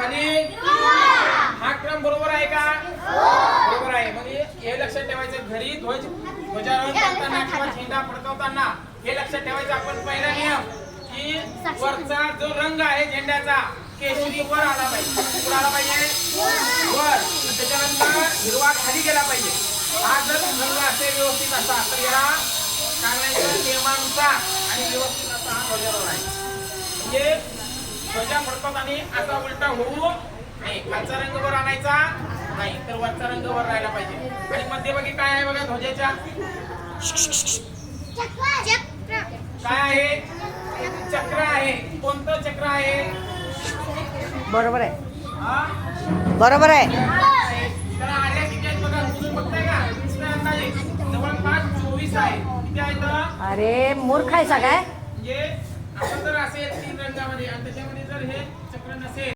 आणि हा क्रम बरोबर आहे का? बरोबर आहे. म्हणजे हे लक्षात ठेवायचं, घरी ध्वजारोहण करताना किंवा झेंडा फडकवताना हे लक्षात ठेवायचं आपण. पहिला नियम की वरचा जो रंग आहे झेंड्याचा केशरी वर आला पाहिजे. कुठे आला पाहिजे? वर. त्याच्यानंतर हिरवा खाली गेला पाहिजे. हा जर रंग असेल व्यवस्थित असा तर याला काढण्याच्या नियमानुसार आणि व्यवस्थित असा हा ध्वजारोहण आहे. म्हणजे ध्वजा फडकवताना असा उलटा होऊ नाही. खालचा रंग वर आणायचा नाही तर वरचा रंग वर राहायला पाहिजे. आणि मध्यभागी काय आहे बघा ध्वजाच्या? काय आहे? चक्र आहे. कोणतं चक्र आहे? बरोबर आहे. बरोबर आहे. त्याला आड्या किती आहेत बघा, तुम्ही बघताय का? अंदाजे जवळपास 24 आहे. किती आहेत? अरे मूर्ख आहे सगळ्या. म्हणजे आपण जर असेल 3 रंगामध्ये आणि त्याच्यामध्ये जर हे चक्र नसेल